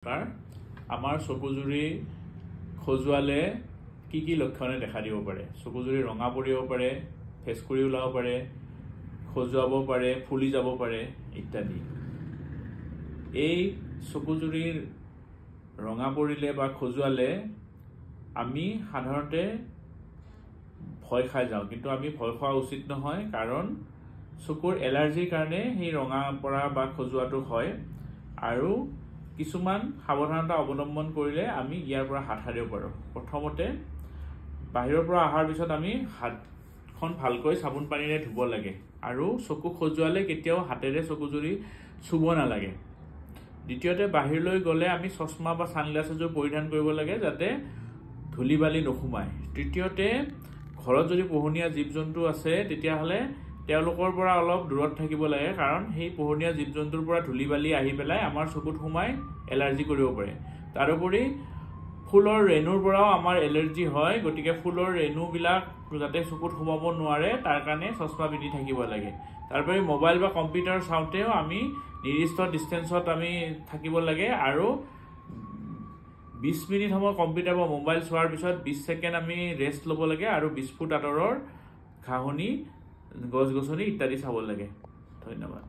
আমাৰ চকুজুৰি খজুৱালে কি লক্ষণে দেখা দিব পাৰে চকুজুৰি ৰঙা পৰিব পাৰে ফেচকুৰি ওলাব পাৰে খজুৱাব পাৰে ফুলি যাব পাৰে ইত্যাদি এই চকুজুৰিৰ ৰঙা পৰিলে বা খজুৱালে আমি সাধাৰণতে ভয় খাই যাওঁ কিন্তু আমি ভয় খোৱা উচিত নহয় কাৰণ চকুৰ এলাৰ্জিৰ কাৰণে এই ৰঙা পৰা বা খজুৱাটো হয় আৰু কিছুমান সাৱধানতা অৱলম্বন কৰিলে আমি ইয়াৰ পৰা হাত সাৰিব পাৰোঁ প্ৰথমতে বাহিৰৰ পৰা আহাৰ পিছত আমি হাতখন ভালকৈ সাবুন পানীৰে ধুব লাগে আৰু চকু খজুৱালে কেতিয়াও হাতেৰে চকুজুৰি চুব নালাগে দ্বিতীয়তে বাহিৰলৈ গলে আমি চশমা বা সানগ্লাস এযোৰ পৰিধান কৰিব লাগে যাতে ধূলি বালি নোসোমায় তৃতীয়তে ঘৰত যদি পোহনীয়া জীৱ-জন্তু আছে তেতিয়াহলে তেওঁলোকৰ পৰা অলপ দূৰত থাকিব লাগে কাৰণ সেই পোহনীয়া জীৱ-জন্তুৰ পৰা ধূলি বালি আহি পেলাই আমাৰ চকুত সোমাই এলাৰ্জি কৰিব পাৰে তাৰোপৰি ফুলৰ ৰেণুৰ পৰাও আমাৰ এলাৰ্জি হয় গতিকে ফুলৰ ৰেণুবিলাক যাতে চকুত সোমাব নোৱাৰে তাৰ কাৰণে চশমা পিন্ধি থাকিব লাগে তাৰোপৰি মোবাইল বা কম্পিউটাৰ চাওঁতেও আমি নিৰ্দিষ্ট ডিসটেন্সত আমি থাকিব লাগে আৰু 20 মিনিট সময় কম্পিউটাৰ বা মোবাইল চোৱাৰ পিছত 20 সেকেন্ড আমি ৰেষ্ট ল'ব লাগে আৰু 20 ফুট আঁতৰৰ ঘাঁহনি গছ-গছনি ইত্যাদি চাব লাগে ধন্যবাদ